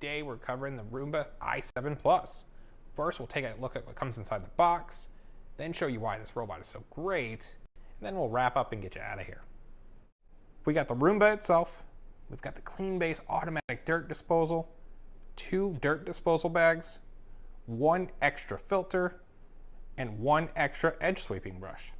today we're covering the Roomba i7 Plus. First, we'll take a look at what comes inside the box, then show you why this robot is so great, and then we'll wrap up and get you out of here. We got the Roomba itself, we've got the clean base automatic dirt disposal, 2 dirt disposal bags, 1 extra filter, and 1 extra edge sweeping brush.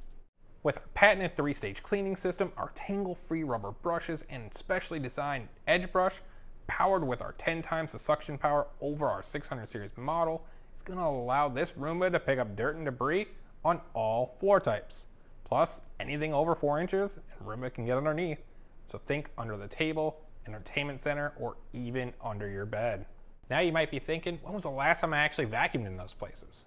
With our patented 3-stage cleaning system, our tangle-free rubber brushes, and specially designed edge brush, powered with our 10 times the suction power over our 600 series model, is going to allow this Roomba to pick up dirt and debris on all floor types. Plus, anything over 4 inches, and Roomba can get underneath. So think under the table, entertainment center, or even under your bed. Now you might be thinking, when was the last time I actually vacuumed in those places?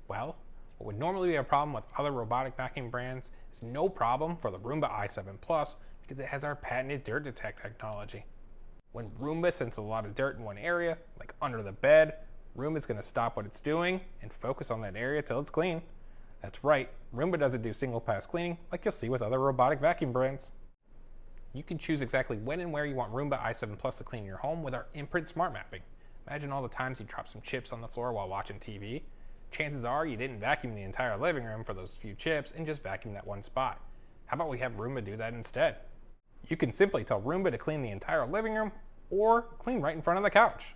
Well, what would normally be a problem with other robotic vacuum brands is no problem for the Roomba i7 Plus because it has our patented dirt detect technology. When Roomba senses a lot of dirt in one area, like under the bed, Roomba's going to stop what it's doing and focus on that area till it's clean. That's right, Roomba doesn't do single pass cleaning like you'll see with other robotic vacuum brands. You can choose exactly when and where you want Roomba i7 Plus to clean your home with our imprint smart mapping. Imagine all the times you drop some chips on the floor while watching TV. Chances are you didn't vacuum the entire living room for those few chips and just vacuum that one spot. How about we have Roomba do that instead? You can simply tell Roomba to clean the entire living room or clean right in front of the couch.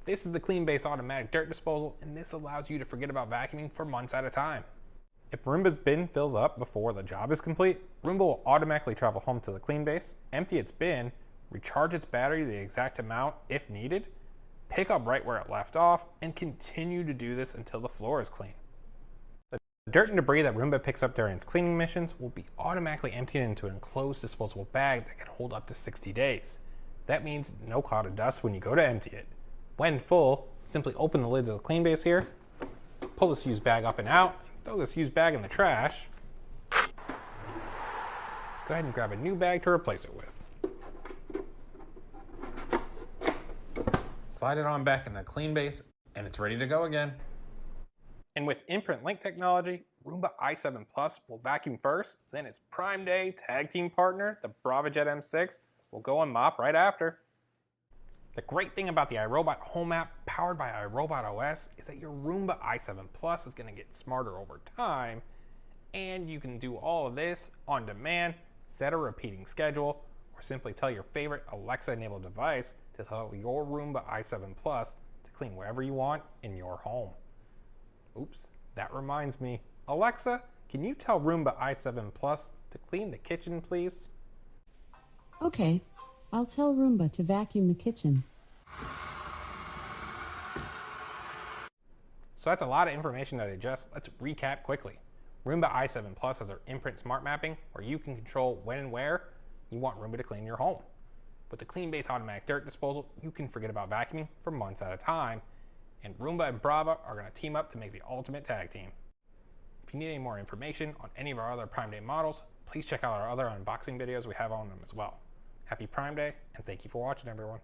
This is the clean base automatic dirt disposal, and this allows you to forget about vacuuming for months at a time. If Roomba's bin fills up before the job is complete, Roomba will automatically travel home to the clean base, empty its bin, recharge its battery the exact amount if needed, pick up right where it left off, and continue to do this until the floor is clean. The dirt and debris that Roomba picks up during its cleaning missions will be automatically emptied into an enclosed disposable bag that can hold up to 60 days. That means no cloud of dust when you go to empty it. When full, simply open the lid to the clean base here, pull this used bag up and out, throw this used bag in the trash. Go ahead and grab a new bag to replace it with. Slide it on back in the clean base, and it's ready to go again. And with imprint link technology, Roomba i7 Plus will vacuum first, then its Prime Day tag team partner, the BravoJet M6, will go and mop right after. The great thing about the iRobot home app powered by iRobot OS is that your Roomba i7 Plus is going to get smarter over time, and you can do all of this on demand, set a repeating schedule, or simply tell your favorite Alexa-enabled device to tell your Roomba i7 Plus to clean wherever you want in your home. Oops, that reminds me. Alexa, can you tell Roomba i7 Plus to clean the kitchen, please? Okay, I'll tell Roomba to vacuum the kitchen. So that's a lot of information to digest. Let's recap quickly. Roomba i7 Plus has our imprint smart mapping where you can control when and where you want Roomba to clean your home. With the clean base automatic dirt disposal, you can forget about vacuuming for months at a time, and Roomba and Brava are going to team up to make the ultimate tag team. If you need any more information on any of our other Prime Day models, please check out our other unboxing videos we have on them as well. Happy Prime Day, and thank you for watching, everyone.